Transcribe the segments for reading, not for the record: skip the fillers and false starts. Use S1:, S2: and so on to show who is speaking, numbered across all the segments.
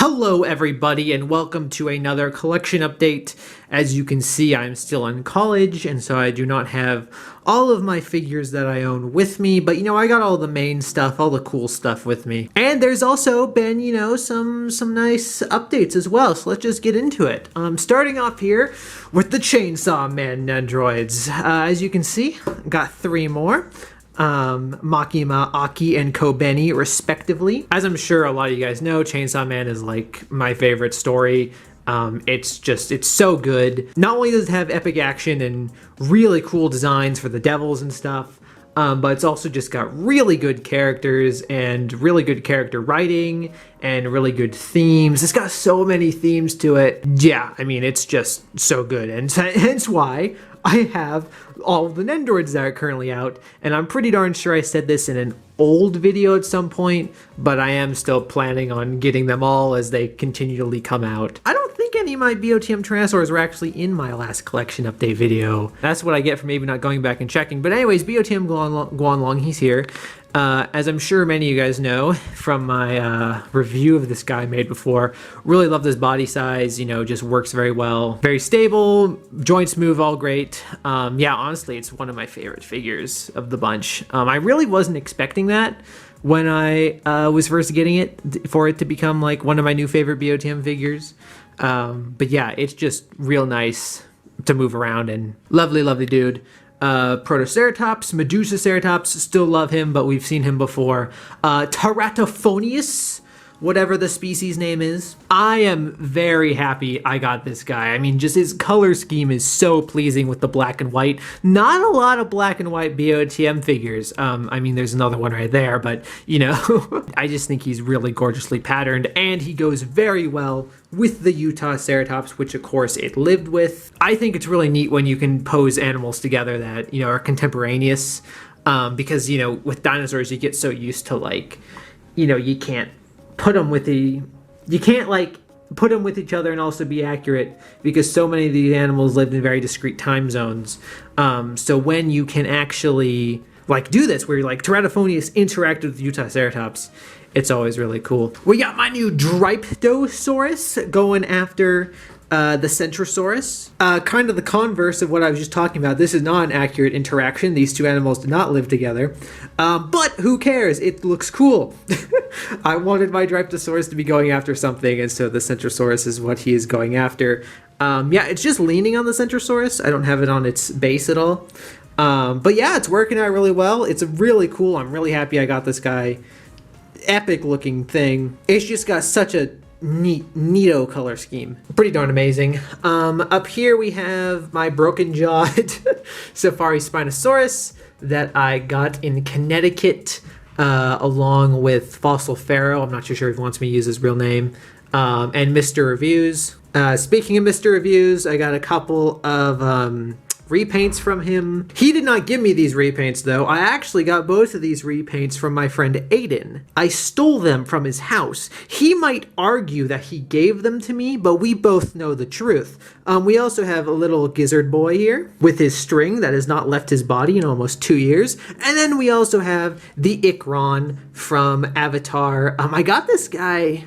S1: Hello everybody and welcome to another collection update. As you can see, I'm still in college and so I do not have all of my figures that I own with me, but I got all the main stuff, all the cool stuff with me. And there's also been, some nice updates as well, so let's just get into it. Starting off here with the Chainsaw Man androids. As you can see, got 3 more. Makima, Aki, and Kobeni, respectively. As I'm sure a lot of you guys know, Chainsaw Man is like my favorite story. It's so good. Not only does it have epic action and really cool designs for the devils and stuff, but it's also just got really good characters and really good character writing and really good themes. It's got so many themes to it. Yeah, it's just so good, and hence why I have all the Nendoroids that are currently out, and I'm pretty darn sure I said this in an old video at some point, but I am still planning on getting them all as they continually come out. I don't think any of my BOTM Tyrannosaurs were actually in my last collection update video. That's what I get for maybe not going back and checking. But anyways, BOTM Guanlong, he's here. As I'm sure many of you guys know from my review of this guy I made before, really love this body size, just works very well. Very stable, joints move all great. Yeah, honestly, it's one of my favorite figures of the bunch. I really wasn't expecting that when I was first getting it, for it to become like one of my new favorite BOTM figures. But yeah, it's just real nice to move around and lovely dude. Protoceratops, Medusaceratops, still love him, but we've seen him before. Teratophonius, whatever the species name is. I am very happy I got this guy. Just his color scheme is so pleasing with the black and white. Not a lot of black and white BOTM figures. There's another one right there, but I just think he's really gorgeously patterned, and he goes very well with the Utah Ceratops, which of course it lived with. I think it's really neat when you can pose animals together that, are contemporaneous, because, with dinosaurs you get so used to you can't put them with put them with each other and also be accurate, because so many of these animals lived in very discrete time zones. So when you can actually do this, where Teratophonius interacted with Utah Ceratops, it's always really cool. We got my new Dryptosaurus going after the Centrosaurus. Kind of the converse of what I was just talking about. This is not an accurate interaction. These two animals did not live together. But who cares? It looks cool. I wanted my Dryptosaurus to be going after something, and so the Centrosaurus is what he is going after. Yeah, it's just leaning on the Centrosaurus. I don't have it on its base at all. But yeah, it's working out really well. It's really cool. I'm really happy I got this guy. Epic looking thing. It's just got such a neato color scheme. Pretty darn amazing. Up here we have my broken jawed Safari Spinosaurus that I got in Connecticut along with Fossil Pharaoh. I'm not too sure if he wants me to use his real name. And Mr. Reviews. Speaking of Mr. Reviews, I got a couple of repaints from him. He did not give me these repaints though. I actually got both of these repaints from my friend Aiden. I stole them from his house. He might argue that he gave them to me, but we both know the truth. We also have a little gizzard boy here with his string that has not left his body in almost 2 years. And then we also have the Ikron from Avatar. I got this guy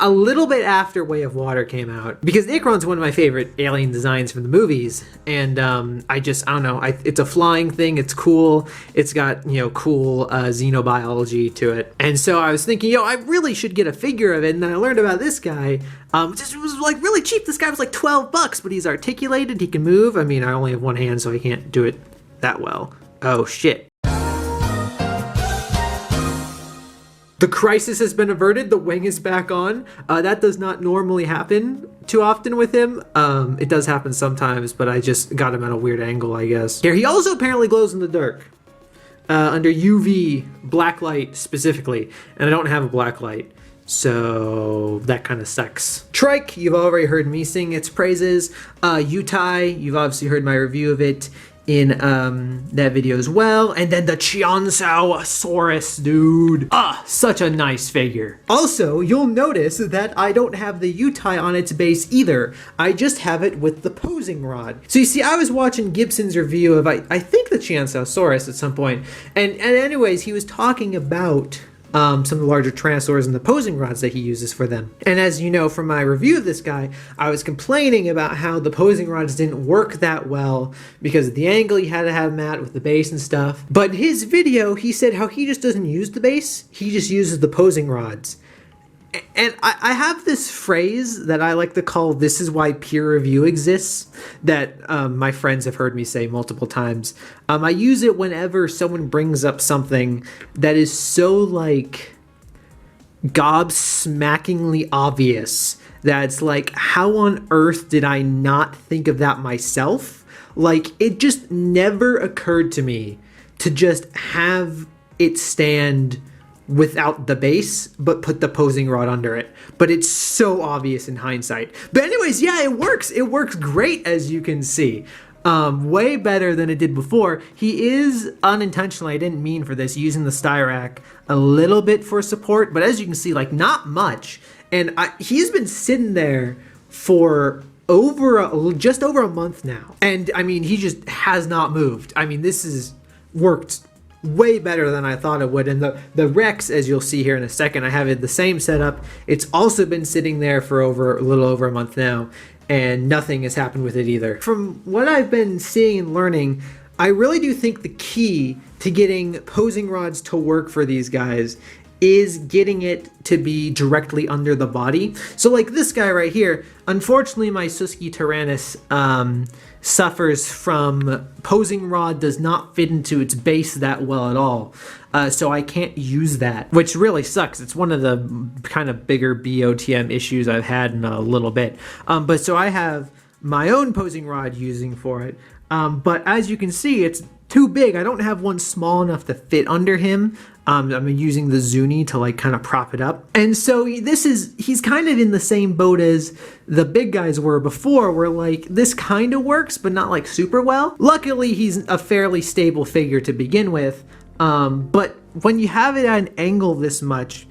S1: a little bit after Way of Water came out, because Ikron's one of my favorite alien designs from the movies, and I don't know, it's a flying thing, it's cool, it's got, cool xenobiology to it, and so I was thinking, I really should get a figure of it, and then I learned about this guy. Just was really cheap. This guy was like $12, but he's articulated, he can move. I only have one hand, so I can't do it that well. Oh shit. The crisis has been averted. The wing is back on. That does not normally happen too often with him. It does happen sometimes, but I just got him at a weird angle, I guess. Here, he also apparently glows in the dark. Under UV, black light specifically. And I don't have a black light, so that kind of sucks. Trike, you've already heard me sing its praises. Utai, you've obviously heard my review of it in that video as well. And then the Chiansaurus, dude. Such a nice figure. Also, you'll notice that I don't have the Utai on its base either. I just have it with the posing rod. So you see, I was watching Gibson's review of, I think, the Chiansaurus at some point. And anyways, he was talking about some of the larger Tyrannosaurs and the posing rods that he uses for them. And as you know from my review of this guy, I was complaining about how the posing rods didn't work that well because of the angle you had to have them at with the base and stuff. But in his video, he said how he just doesn't use the base, he just uses the posing rods. And I have this phrase that I like to call "this is why peer review exists," that my friends have heard me say multiple times. I use it whenever someone brings up something that is so like gobsmackingly obvious that it's like, how on earth did I not think of that myself? Like, it just never occurred to me to just have it stand without the base, but put the posing rod under it. But it's so obvious in hindsight. But anyways, yeah, it works. It works great, as you can see. Way better than it did before. He is unintentionally, I didn't mean for this, using the Styrac a little bit for support, but as you can see, like, not much. And he's been sitting there for just over a month now. And I mean, he just has not moved. I mean, this has worked way better than I thought it would. And the Rex, as you'll see here in a second, I have it the same setup. It's also been sitting there for a little over a month now, and nothing has happened with it either. From what I've been seeing and learning, I really do think the key to getting posing rods to work for these guys is getting it to be directly under the body. So like this guy right here, unfortunately my Suski Tyrannus suffers from posing rod does not fit into its base that well at all. So I can't use that, which really sucks. It's one of the kind of bigger BOTM issues I've had in a little bit. But so I have my own posing rod using for it. But as you can see, it's too big. I don't have one small enough to fit under him. I'm using the Zuni to like kind of prop it up. And so he's kind of in the same boat as the big guys were before, where like this kind of works, but not like super well. Luckily, he's a fairly stable figure to begin with. But when you have it at an angle this much,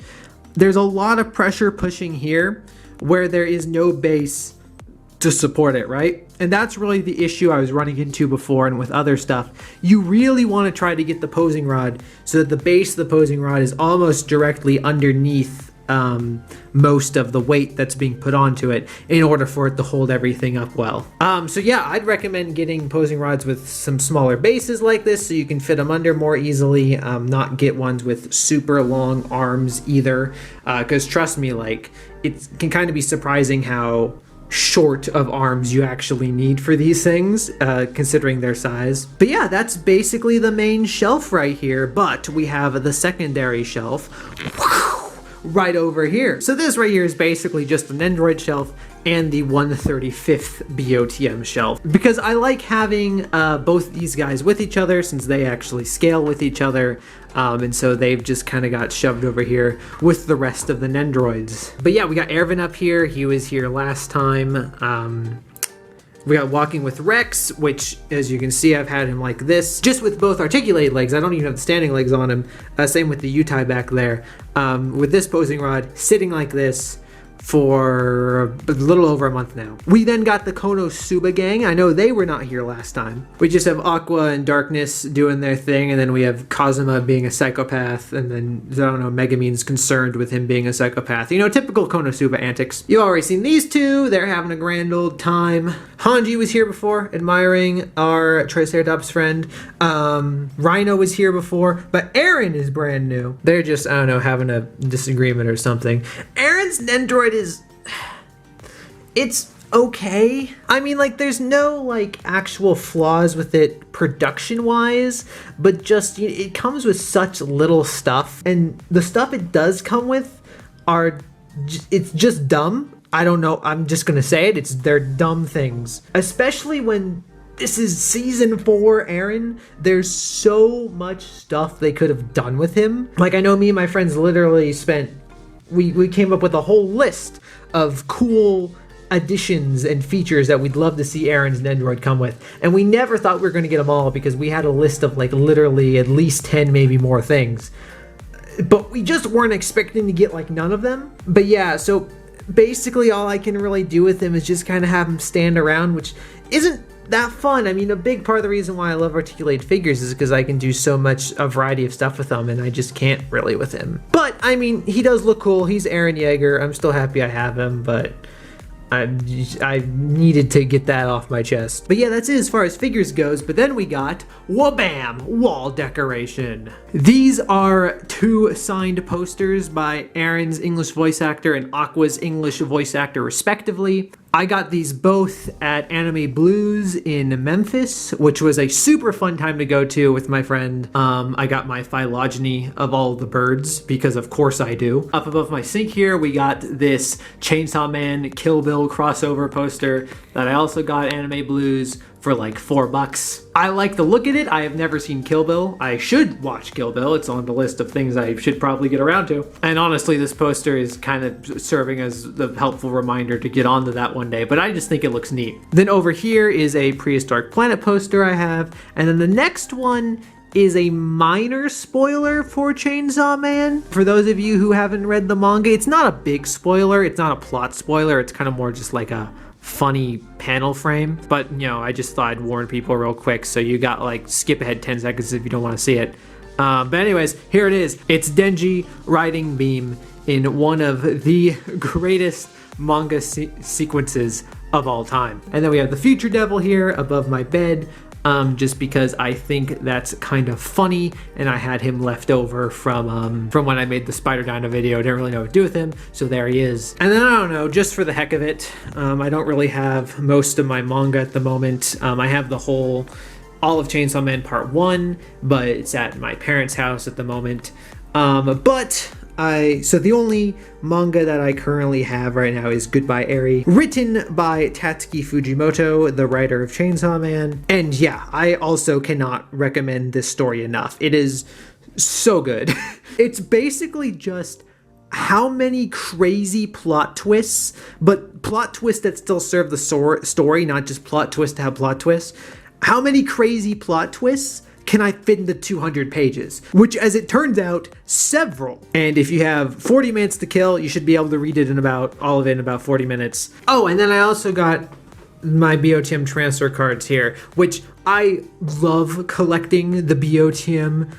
S1: there's a lot of pressure pushing here where there is no base to support it, right? And that's really the issue I was running into before and with other stuff. You really want to try to get the posing rod so that the base of the posing rod is almost directly underneath most of the weight that's being put onto it in order for it to hold everything up well. So yeah, I'd recommend getting posing rods with some smaller bases like this so you can fit them under more easily, not get ones with super long arms either, because trust me, like, it can kind of be surprising how short of arms you actually need for these things, considering their size. But yeah, that's basically the main shelf right here, but we have the secondary shelf right over here. So this right here is basically just an Nendoroid shelf and the 1/35th BOTM shelf, because I like having both these guys with each other since they actually scale with each other, and so they've just kind of got shoved over here with the rest of the Nendoroids. But yeah, we got Ervin up here. He was here last time. We got Walking with Rex, which, as you can see, I've had him like this, just with both articulated legs. I don't even have the standing legs on him. Same with the Utai back there. With this posing rod, sitting like this for a little over a month now. We then got the Konosuba gang. I know they were not here last time. We just have Aqua and Darkness doing their thing, and then we have Kazuma being a psychopath, and then, I don't know, Megumin's concerned with him being a psychopath. You know, typical Konosuba antics. You've already seen these two. They're having a grand old time. Hanji was here before, admiring our Triceratops friend. Rhino was here before, but Aaron is brand new. They're just, I don't know, having a disagreement or something. Aaron's Nendoroid it's okay. I mean, like, there's no like actual flaws with it production wise, but just it comes with such little stuff, and the stuff it does come with it's just dumb. I don't know, I'm just gonna say it, they're dumb things, especially when this is season 4 Aaron. There's so much stuff they could have done with him. Like, I know me and my friends literally we came up with a whole list of cool additions and features that we'd love to see Aaron's Nendoroid come with. And we never thought we were going to get them all because we had a list of like literally at least 10, maybe more things. But we just weren't expecting to get like none of them. But yeah, so basically all I can really do with him is just kind of have him stand around, which isn't that fun. I mean, a big part of the reason why I love articulated figures is because I can do so much, a variety of stuff with them, and I just can't really with him. But, I mean, he does look cool. He's Eren Yeager. I'm still happy I have him, but I needed to get that off my chest. But yeah, that's it as far as figures goes. But then we got wabam, wall decoration. These are 2 signed posters by Eren's English voice actor and Aqua's English voice actor respectively. I got these both at Anime Blues in Memphis, which was a super fun time to go to with my friend. I got my phylogeny of all the birds, because of course I do. Up above my sink here, we got this Chainsaw Man Kill Bill crossover poster that I also got at Anime Blues for like $4. I like the look at it. I have never seen Kill Bill. I should watch Kill Bill. It's on the list of things I should probably get around to. And honestly, this poster is kind of serving as the helpful reminder to get onto that one day, but I just think it looks neat. Then over here is a Prehistoric Planet poster I have, and then the next one is a minor spoiler for Chainsaw Man. For those of you who haven't read the manga, it's not a big spoiler. It's not a plot spoiler. It's kind of more just like a funny panel frame, but you know, I just thought I'd warn people real quick, so you got like skip ahead 10 seconds if you don't want to see it. But anyways, here it is. It's Denji riding Beam in one of the greatest manga sequences of all time. And then we have the Future Devil here above my bed, just because I think that's kind of funny, and I had him left over from when I made the Spider Dino video. I didn't really know what to do with him, so there he is. And then I don't know, just for the heck of it, I don't really have most of my manga at the moment. I have all of Chainsaw Man Part 1, but it's at my parents' house at the moment. So the only manga that I currently have right now is Goodbye Eri, written by Tatsuki Fujimoto, the writer of Chainsaw Man. And yeah, I also cannot recommend this story enough. It is so good. It's basically just how many crazy plot twists, but plot twists that still serve the story, not just plot twists to have plot twists. How many crazy plot twists can I fit into 200 pages? Which, as it turns out, several. And if you have 40 minutes to kill, you should be able to read it in about 40 minutes. Oh, and then I also got my BOTM transfer cards here, which I love collecting the BOTM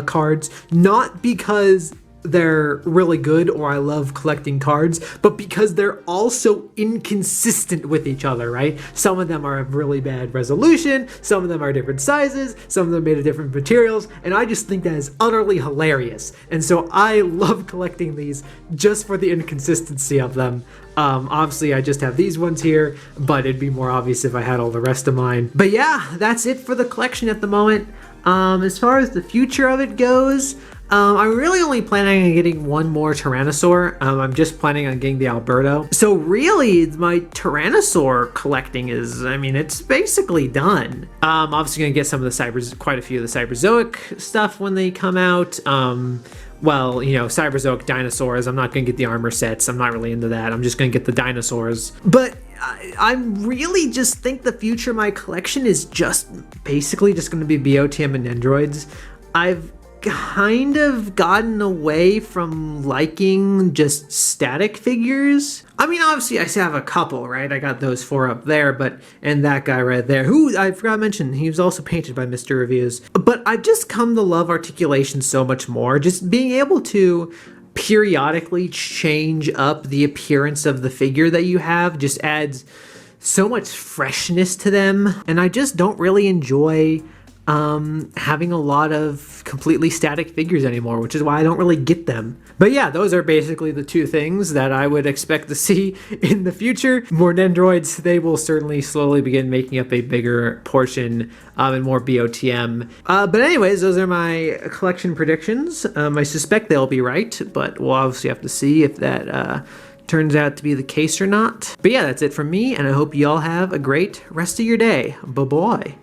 S1: cards, not because they're really good or I love collecting cards, but because they're all so inconsistent with each other, right? Some of them are of really bad resolution, some of them are different sizes, some of them made of different materials, and I just think that is utterly hilarious. And so I love collecting these just for the inconsistency of them. Obviously I just have these ones here, but it'd be more obvious if I had all the rest of mine. But yeah, that's it for the collection at the moment. As far as the future of it goes, I'm really only planning on getting one more Tyrannosaur. I'm just planning on getting the Alberto. So really, my Tyrannosaur collecting is, I mean, it's basically done. Obviously gonna get some of the quite a few of the Cyberzoic stuff when they come out. Well, you know, Cyberzoic dinosaurs. I'm not gonna get the armor sets. I'm not really into that. I'm just gonna get the dinosaurs. But I really just think the future of my collection is just basically just gonna be BOTM and Androids. I've kind of gotten away from liking just static figures. I mean, obviously I have a couple, right? I got those 4 up there, and that guy right there, who I forgot to mention, he was also painted by Mr. Reviews. But I've just come to love articulation so much more. Just being able to periodically change up the appearance of the figure that you have just adds so much freshness to them. And I just don't really enjoy having a lot of completely static figures anymore, which is why I don't really get them. But yeah, those are basically the 2 things that I would expect to see in the future. More Nendroids, they will certainly slowly begin making up a bigger portion, and more BOTM. But anyways, those are my collection predictions. I suspect they'll be right, but we'll obviously have to see if that turns out to be the case or not. But yeah, that's it from me, and I hope you all have a great rest of your day. Bye-bye.